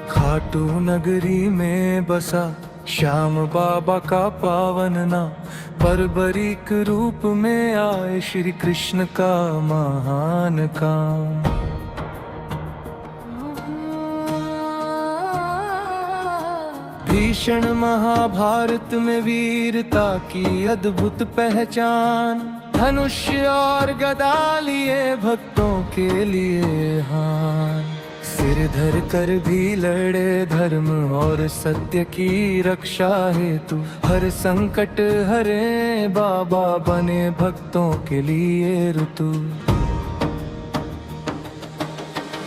खाटू नगरी में बसा श्याम बाबा का पावन नाम, बर्बरीक रूप में आए श्री कृष्ण का महान काम। भीषण महाभारत में वीरता की अद्भुत पहचान, धनुष और गदा लिए भक्तों के लिए हान। सिर धर कर भी लड़े धर्म और सत्य की रक्षा हेतु, हर संकट हरे बाबा बने भक्तों के लिए ऋतु।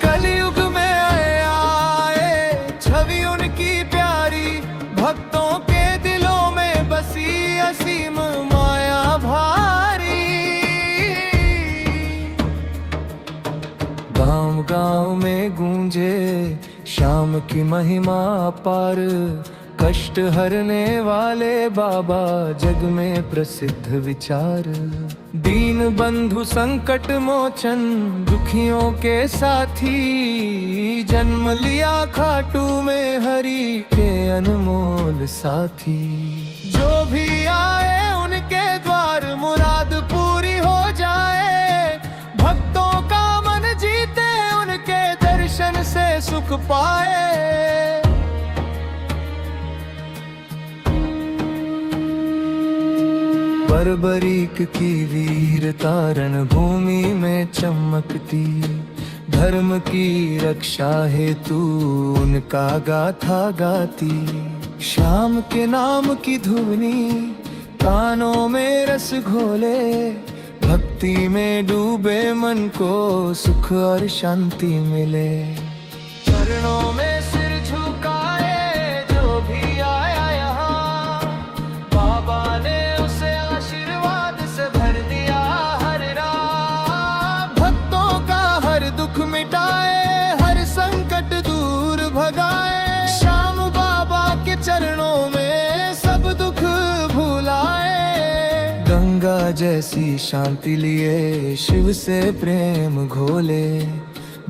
कलयुग में आए छवि उनकी प्यारी, भक्तों के दिलों में बसी असीम माया भारी। गांव गांव में गूंजे श्याम की महिमा अपार, कष्ट हरने वाले बाबा जग में प्रसिद्ध विचार। दीन बंधु संकट मोचन दुखियों के साथी, जन्म लिया खाटू में हरि के अनमोल साथी। जो भी आए उनके द्वार मुराद पूरी हो जाए, भक्तों का मन जीते उनके दर्शन से सुख पाए। बर्बरीक की वीरता रणभूमि में चमकती, धर्म की रक्षा हेतु उनका गाथा गाती। श्याम के नाम की धुनी कानों में रस घोले, भक्ति में डूबे मन को सुख और शांति मिले। चरणों में सिर झुकाए जो भी आया यहाँ, बाबा ने उसे आशीर्वाद से भर दिया हर राह। भक्तों का हर दुख मिटाए, हर संकट दूर भगाए, श्याम बाबा के चरणों में सब दुख भुलाए। गंगा जैसी शांति लिए शिव से प्रेम घोले,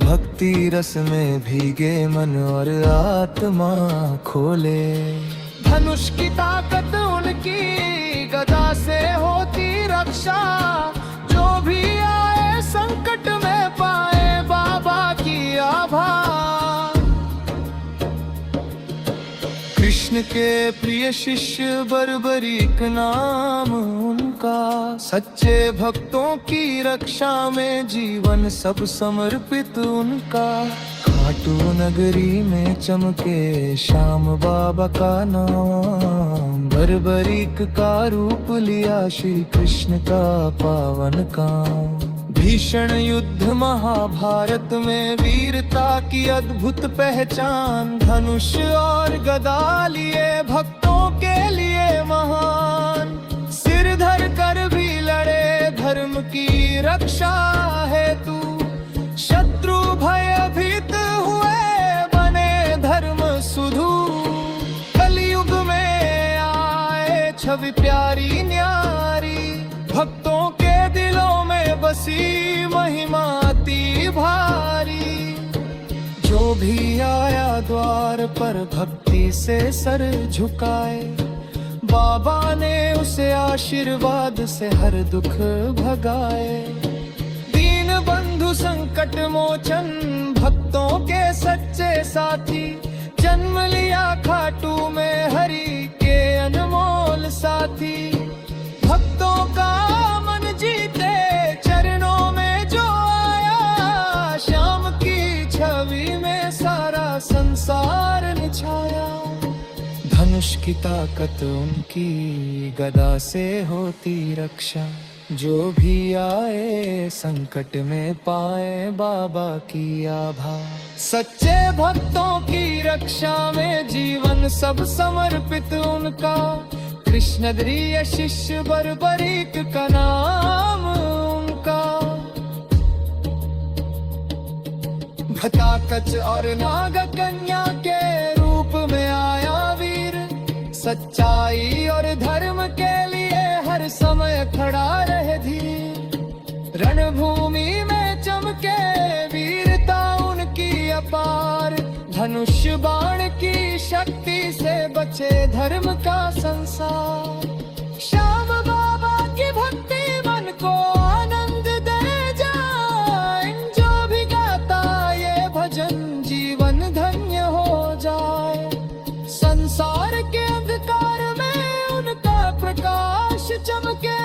भक्ति रस में भीगे मन और आत्मा खोले। धनुष की ताकत उनकी गदा से होती रक्षा, जो भी आए संकट में पाए बाबा की आभा। कृष्ण के प्रिय शिष्य बर्बरीक नाम उनका, सच्चे भक्तों की रक्षा में जीवन सब समर्पित उनका। खाटू नगरी में चमके श्याम बाबा का नाम, बर्बरीक का रूप लिया श्री कृष्ण का पावन काम। भीषण युद्ध महाभारत में वीरता की अद्भुत पहचान, धनुष और गदा लिए भक्तों के लिए महान। सिर धर कर भी लड़े धर्म की रक्षा हेतु, शत्रु भयभीत हुए बने धर्म सुधु। कलयुग में आए छवि प्यारी न्यारी, भक्तों के दिलों में बसी महिमा अति भारी। जो भी आया द्वार पर भक्ति से सर झुकाए, बाबा ने उसे आशीर्वाद से हर दुख भगाए। दीन बंधु संकट मोचन भक्तों के सच्चे साथी, जन्म लिया खाटू में हरि के अनमोल साथी। भक्तों का मन जीते चरणों में जो आया, श्याम की छवि में सारा संसार निछाया। धनुष की ताकत उनकी गदा से होती रक्षा, जो भी आए संकट में पाए बाबा की आभा। सच्चे भक्तों की रक्षा में जीवन सब समर्पित उनका, कृष्ण प्रिय शिष्य बर्बरीक का नाम उनका। घटाकच और नाग कन्या के रूप में आया वीर, सच्चाई और धर्म के लिए हर समय खड़ा रहे धीर। रणभूमि में चमके वीरता उनकी अपार, धनुष बाण की शक्ति से बचे धर्म का संसार। श्याम बाबा की भक्ति मन को आनंद दे जाए, जो भी गाता ये भजन जीवन धन्य हो जाए। संसार के अंधकार में उनका प्रकाश चमके,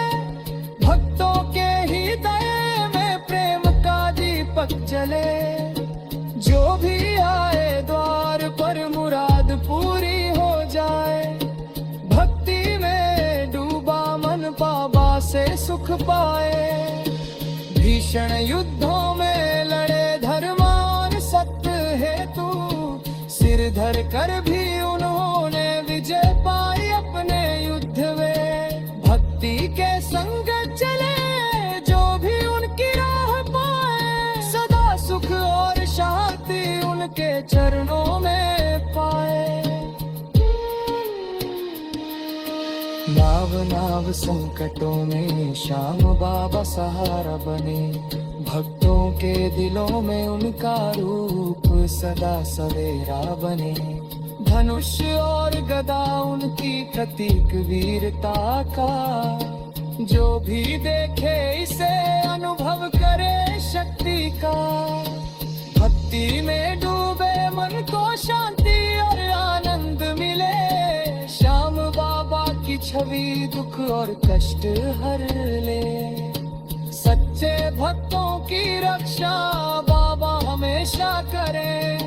भक्तों के हृदय में प्रेम का दीपक जले। जो भी आए द्वार पर मुराद पूरी हो जाए, भक्ति में डूबा मन बाबा से सुख पाए। भीषण युद्धों में लड़े धर्म और सत्य हेतु, सिर धर कर भी उन्होंने विजय पाई अपने युद्ध में। भक्ति के संग चले जो भी उनकी राह पाए, सदा सुख और शांति उनके चरणों में पाए। नाव नाव संकटों में श्याम बाबा सहारा बने, भक्तों के दिलों में उनका रूप सदा सवेरा बने। धनुष और गदा उनकी प्रतीक वीरता का, जो भी देखे इसे अनुभव करे शक्ति का। भक्ति में डूबे मन को शांति और आनंद मिले, श्याम बाबा की छवि दुख और कष्ट हर ले। सच्चे भक्तों की रक्षा बाबा हमेशा करे,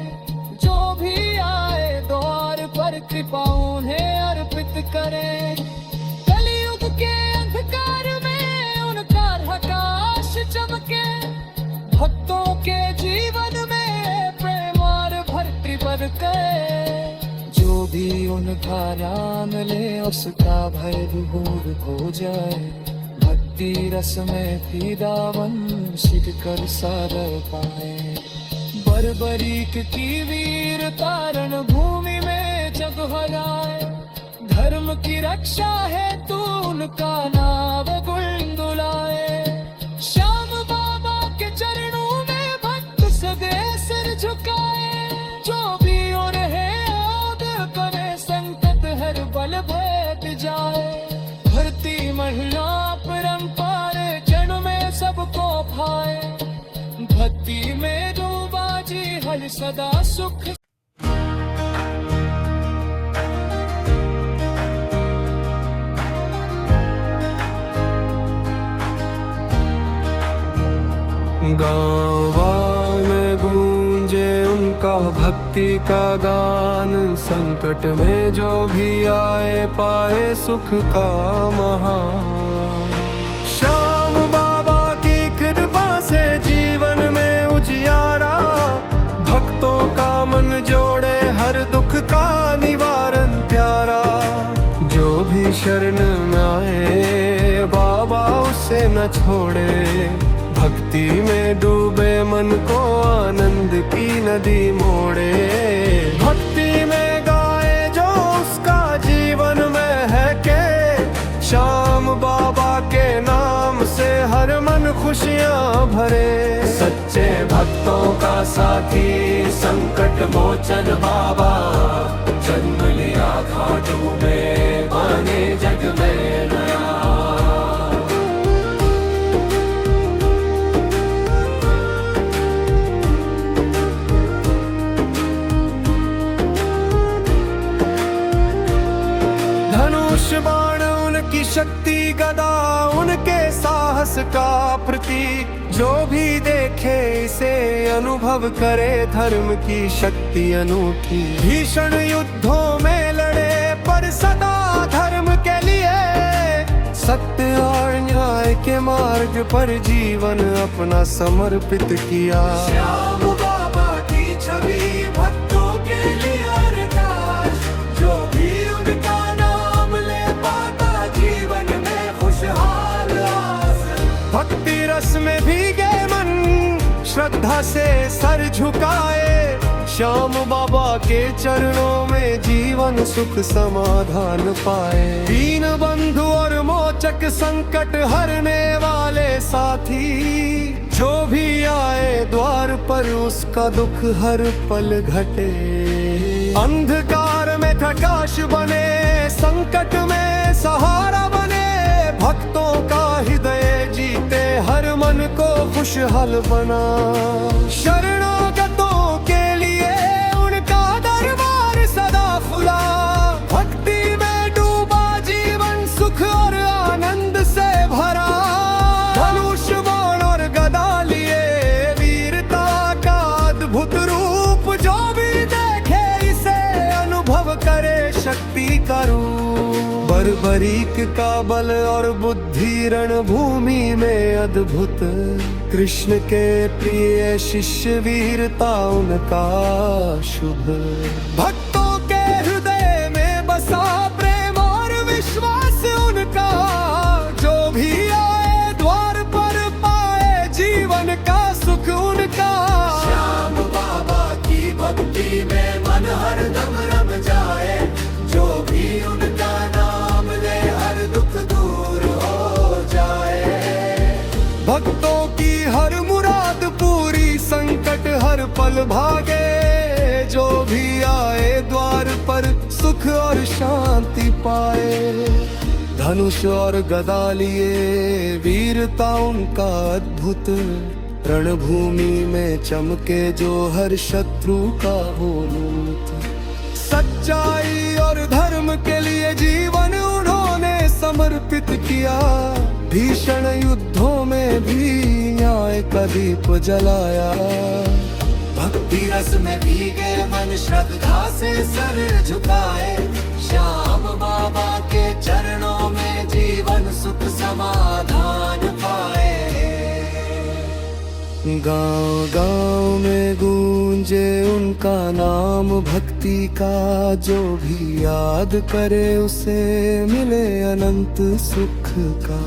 जो भी आए द्वार पर कृपा उन्हें अर्पित करे। कलयुग के अंधकार में उनका प्रकाश चमके, भक्तों के जीवन में प्रेम और भक्ति बरके। जो भी उनका नाम ले उसका भय दूर हो जाए, भक्ति रस में फिदावन सिख कर सार पाए। बर्बरीक की वीर तारण भूमि में जग हराए, धर्म की रक्षा है तू उनका नाम गुनगुलाए। श्याम बाबा के चरणों में भक्त सदे सिर झुकाए, जो भी उन्हें याद करे संकट हर बल भेद जाए। धरती महिला परंपार जन्म में सबको भाए, भक्ति में डूबा जी हर सदा सुख। गाँव में गूंजे उनका भक्ति का गान, संकट में जो भी आए पाए सुख का महान। श्याम बाबा की कृपा से जीवन में उजियारा, भक्तों का मन जोड़े हर दुख का निवारण प्यारा। जो भी शरण में आए बाबा उसे न छोड़े, भक्ति में डूबे मन को आनंद की नदी मोड़े। भक्ति में गाए जो उसका जीवन में है के, श्याम बाबा के नाम से हर मन खुशियाँ भरे। सच्चे भक्तों का साथी संकट मोचन बाबा, जन्म लिया घाटों में बने जग में नया। बाण उनकी शक्ति गदा उनके साहस का प्रतीक, जो भी देखे इसे अनुभव करे धर्म की शक्ति अनूठी। भीषण युद्धों में लड़े पर सदा धर्म के लिए, सत्य और न्याय के मार्ग पर जीवन अपना समर्पित किया। श्याम बाबा की छवि भक्तों के लिए अरदास, जो भी उनका भक्ति रस में भीगे मन श्रद्धा से सर झुकाए। श्याम बाबा के चरणों में जीवन सुख समाधान पाए। दीन बंधु और मोचक संकट हरने वाले साथी, जो भी आए द्वार पर उसका दुख हर पल घटे। अंधकार में प्रकाश बने, संकट में सहारा बने, भक्तों का हृदय जीते, हर मन को खुशहाल बना। शरणागतों के लिए उनका दरबार सदा खुला, भक्ति में डूबा जीवन सुख और आनंद से भरा। धनुष बाण और गदा लिए वीरता का अद्भुत रूप, जो भी देखे इसे अनुभव करे शक्ति का रूप। बर्बरीक का बल और बुद्धि रणभूमि में अद्भुत, कृष्ण के प्रिय शिष्य वीरता उनका शुभ। भक्तों के हृदय में बसा प्रेम और विश्वास उनका, जो भी आए द्वार पर पाए जीवन का सुख उनका। श्याम बाबा की भक्ति में मन हरदम रम जाए, जो भी उनका नाम ले हर दुख दूर हो जाए। भक्तों की हर मुराद पूरी, संकट हर पल भागे, जो भी आए द्वार पर सुख और शांति पाए। धनुष और गदा लिए वीरता उनका अद्भुत, रणभूमि में चमके जो हर शत्रु का हो लूट। सच्चाई और धर्म के लिए जीवन उन्होंने समर्पित किया, भीषण युद्धों में भी न्याय का दीप जलाया। भक्ति रस में भीगे मन श्रद्धा से सर झुकाए, श्याम बाबा के चरणों में जीवन सुख समाधान पाए। गांव गांव में गूंजे उनका नाम भक्ति का, जो भी याद करे उसे मिले अनंत सुख का।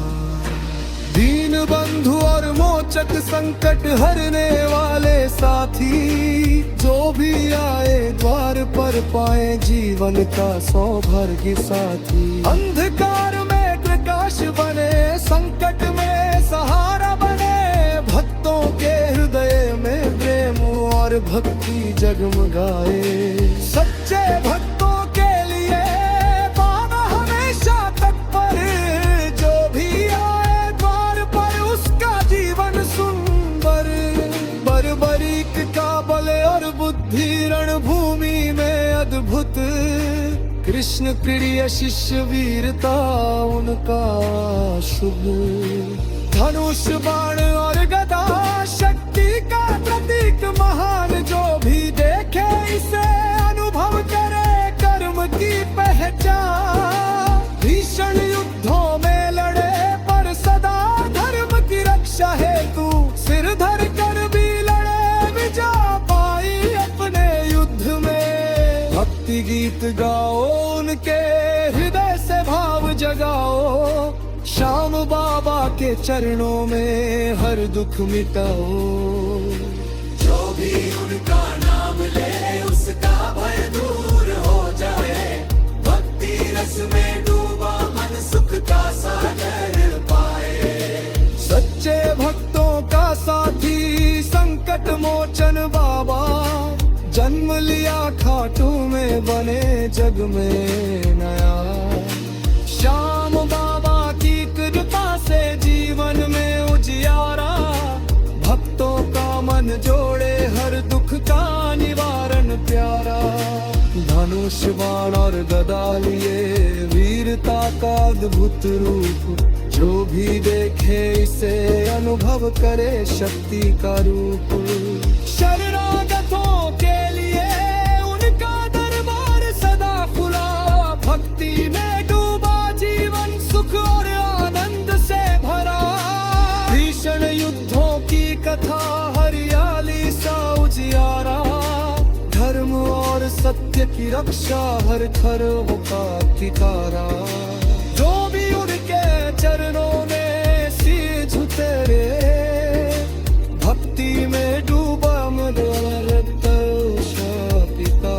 दीन बंधु और मोचक संकट हरने वाले साथी, जो भी आए द्वार पर पाए जीवन का सौभाग्य साथी। अंधकार में प्रकाश बने, संकट में सहारा बने, भक्तों के हृदय में प्रेम और भक्ति जगमगाए। सच्चे भक्तों के लिए बाबा हमेशा तत्पर, जो भी आए द्वार पर उसका जीवन सुंदर। बर्बरीक का बल और बुद्धि रणभूमि में अद्भुत, कृष्ण प्रिय शिष्य वीरता उनका शुभ। धनुष बाण और गदा शक्ति का प्रतीक महान, जो भी देखे इसे अनुभव करे कर्म की पहचान। भीषण युद्धों में लड़े पर सदा धर्म की रक्षा हेतु, सिर धर कर भी लड़े विजय पाई अपने युद्ध में। भक्ति गीत गाओ उनके हृदय से भाव जगाओ, श्याम बाबा के चरणों में हर दुख मिटाओ। जो भी उनका नाम ले उसका भय दूर हो जाए, भक्ति रस में डूबा मन सुख का सागर पाए। सच्चे भक्तों का साथी संकट मोचन बाबा, जन्म लिया खाटू में बने जग में नया। श्याम बाबा की कृपा से जीवन में उजियारा, भक्तों का मन जोड़े हर दुख का निवारण प्यारा। धनुष बाण और गदा लिए वीरता का अद्भुत रूप, जो भी देखे इसे अनुभव करे शक्ति का रूप। शरणागतों के लिए उनका दरबार सदा खुला, भक्ति में डूबा जीवन सुख और आनंद से भरा। भीषण युद्धों की कथा हरियाली सा उजियारा, धर्म और सत्य की रक्षा हर खर का ठिकारा। जो भी उनके चरणों में शीश उतरे, भक्ति में डूबा पिता।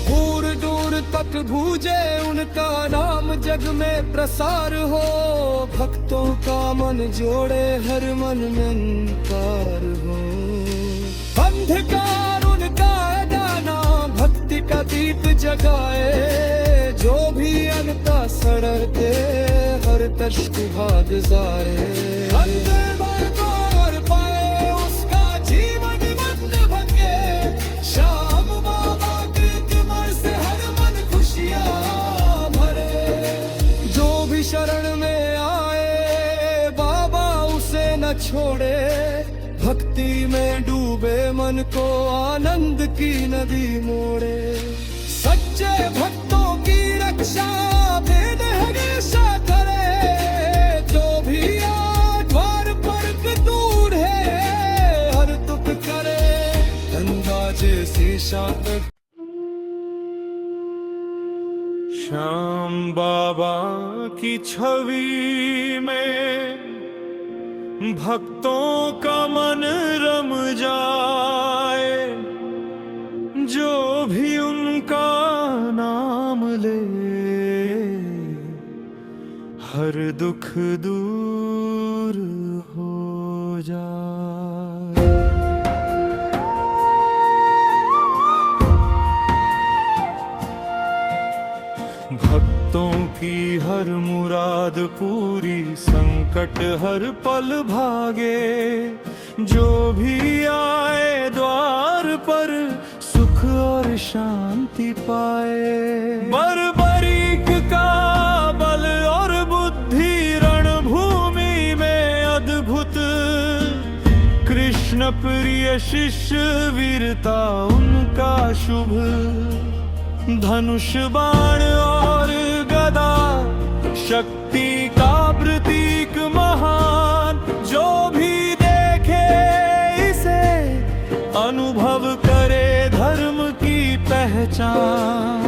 दूर दूर तक गूंजे उनका नाम, जग में प्रसार हो, भक्तों का मन जोड़े हर मन में अंकार हो। अंधकार उनका गाना भक्ति का दीप जगाए, जो भी अनता सड़ते हर तश्क भाग जाए। अंदर भर को और पाए उसका जीवन बंद भके, श्याम बाबा कृतमर से हर मन खुशियाँ भरे। जो भी शरण में आए बाबा उसे न छोड़े, भक्ति में डूबे मन को आनंद की नदी मोड़े। सच्चे भक्तों की रक्षा भेद हमेशा करे, जो भी द्वार पर दूर है हर दुख करे। गंगा जैसी शांत श्याम बाबा की छवि में भक्तों का मन रम जाए, जो भी उनका नाम ले हर दुख दूर हो जाए। भक्तों की हर मुराद पूरी, संकट हर पल भागे, जो भी आए द्वार पर सुख और शांति पाए। बर्बरीक का बल और बुद्धि रणभूमि में अद्भुत, कृष्ण प्रिय शिष्य वीरता उनका शुभ। धनुष बाण और गदा शक्ति का प्रतीक महान, जो भी देखे इसे अनुभव करे धर्म की पहचान।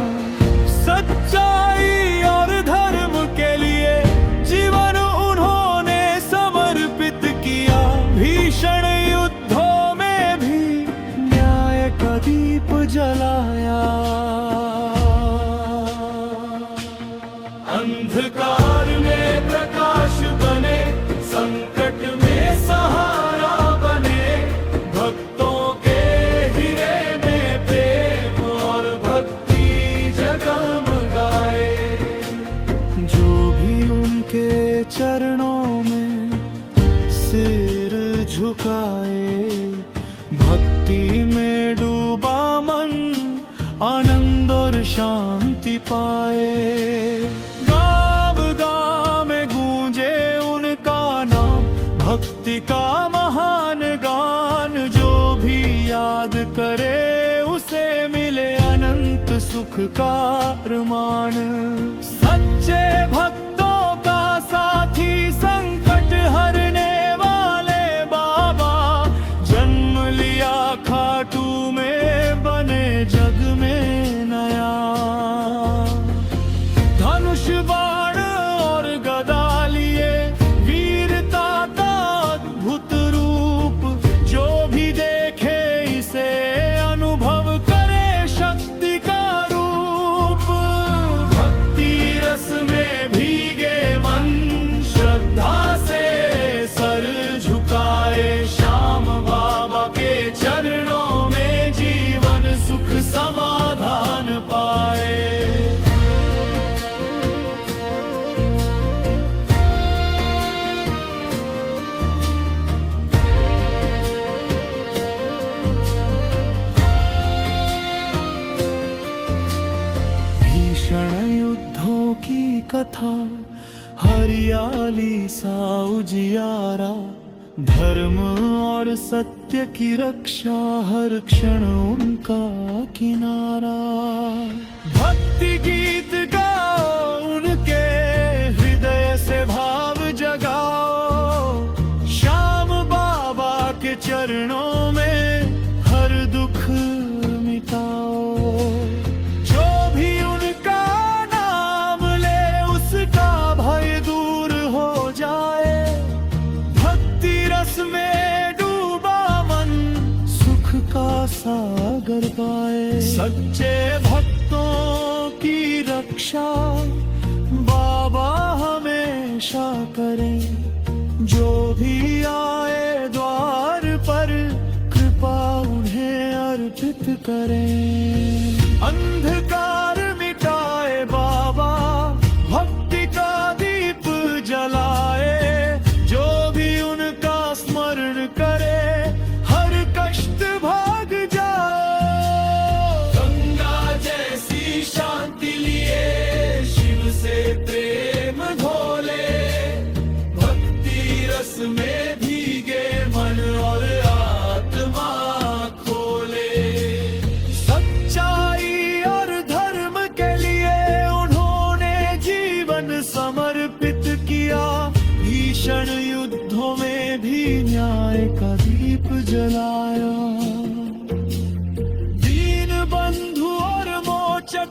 सच्चाई और धर्म के लिए जीवन उन्होंने समर्पित किया, भीषण युद्धों में भी न्याय का दीप जलाया। अंधकार में प्रकाश बने, संकट में सहारा बने, भक्तों के हृदय में प्रेम और भक्ति जगमगाए। जो भी उनके चरणों में सिर झुकाए, भक्ति में डूबा मन आनंद और शांति पाए। भक्ति का महान गान, जो भी याद करे उसे मिले अनंत सुख का अरमान। सच्चे भक्तों का साथी संकट हरने वाले बाबा, जन्म लिया खाटू में बने जग में नया। धनुष बाण और गदा लिए समाधान पाए। भीषण युद्धों की कथा, हरियाली सा उजियारा, धर्म और सत्य की रक्षा हर क्षण उनका किनारा। भक्ति गीत गाओ, उनके हृदय से भाव जगाओ, श्याम बाबा के चरणों में हर दुख मिटाओ। जो भी उनका नाम ले उसका भय दूर हो जाए, भक्ति रस में डूबा मन सुख का सागर पाए। सच्चे भक्तों की रक्षा बाबा हमेशा करें, जो भी आए द्वार पर कृपा उन्हें अर्पित करें। अंधकार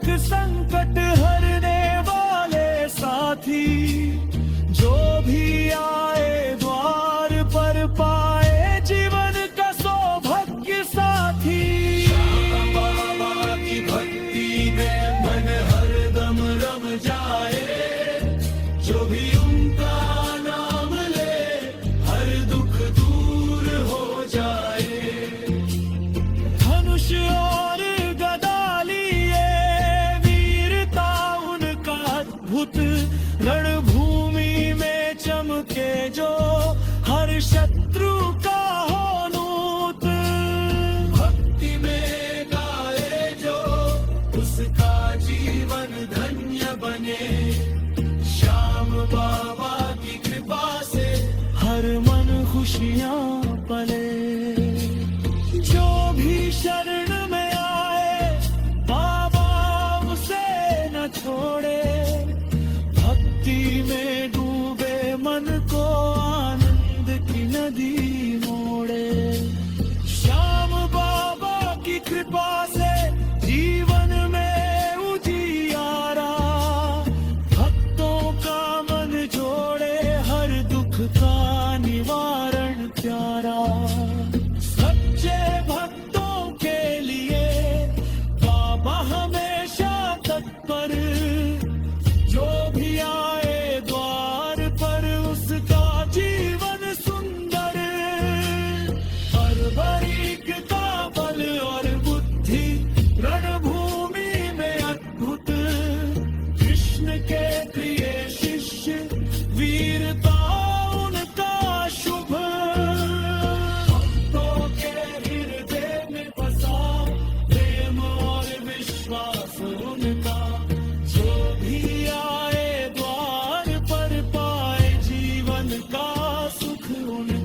दुख संकट हरने वाले साथी, जो भी आए द्वार पर पाए जीवन का सौभाग्य साथी। श्याम बाबा की भक्ति में मन हरदम रम जाए, जो भी उनका नाम ले हर दुख दूर हो जाए। धनुष और गदा लिए वीरता उनका अद्भुत, रणभूमि में चमके जो हर शत्रु का हो नूत। भक्ति में गाए जो उसका जीवन धन्य बने, श्याम बाबा की कृपा से हर मन खुशियाँ पले। जो भी शरण में आए बाबा उसे न छोड़े, भक्ति में डूबे मन को आनंद की नदी मोड़े। श्याम बाबा की कृपा से जीवन में उजियारा, भक्तों का मन जोड़े हर दुख का निवारण प्यारा। सच्चे भक्तों के लिए बाबा हमेशा तत्पर, जो भी आए द्वार पर उसका जीवन सुंदर। बर्बरीकता बल और बुद्धि रणभूमि में अद्भुत, कृष्ण के प्रिय शिष्य वीरता उनका शुभ। भक्तों के हृदय में बसा प्रेम और विश्वास उनका, जो भी आए द्वार पर पाए जीवन का सुख उनका।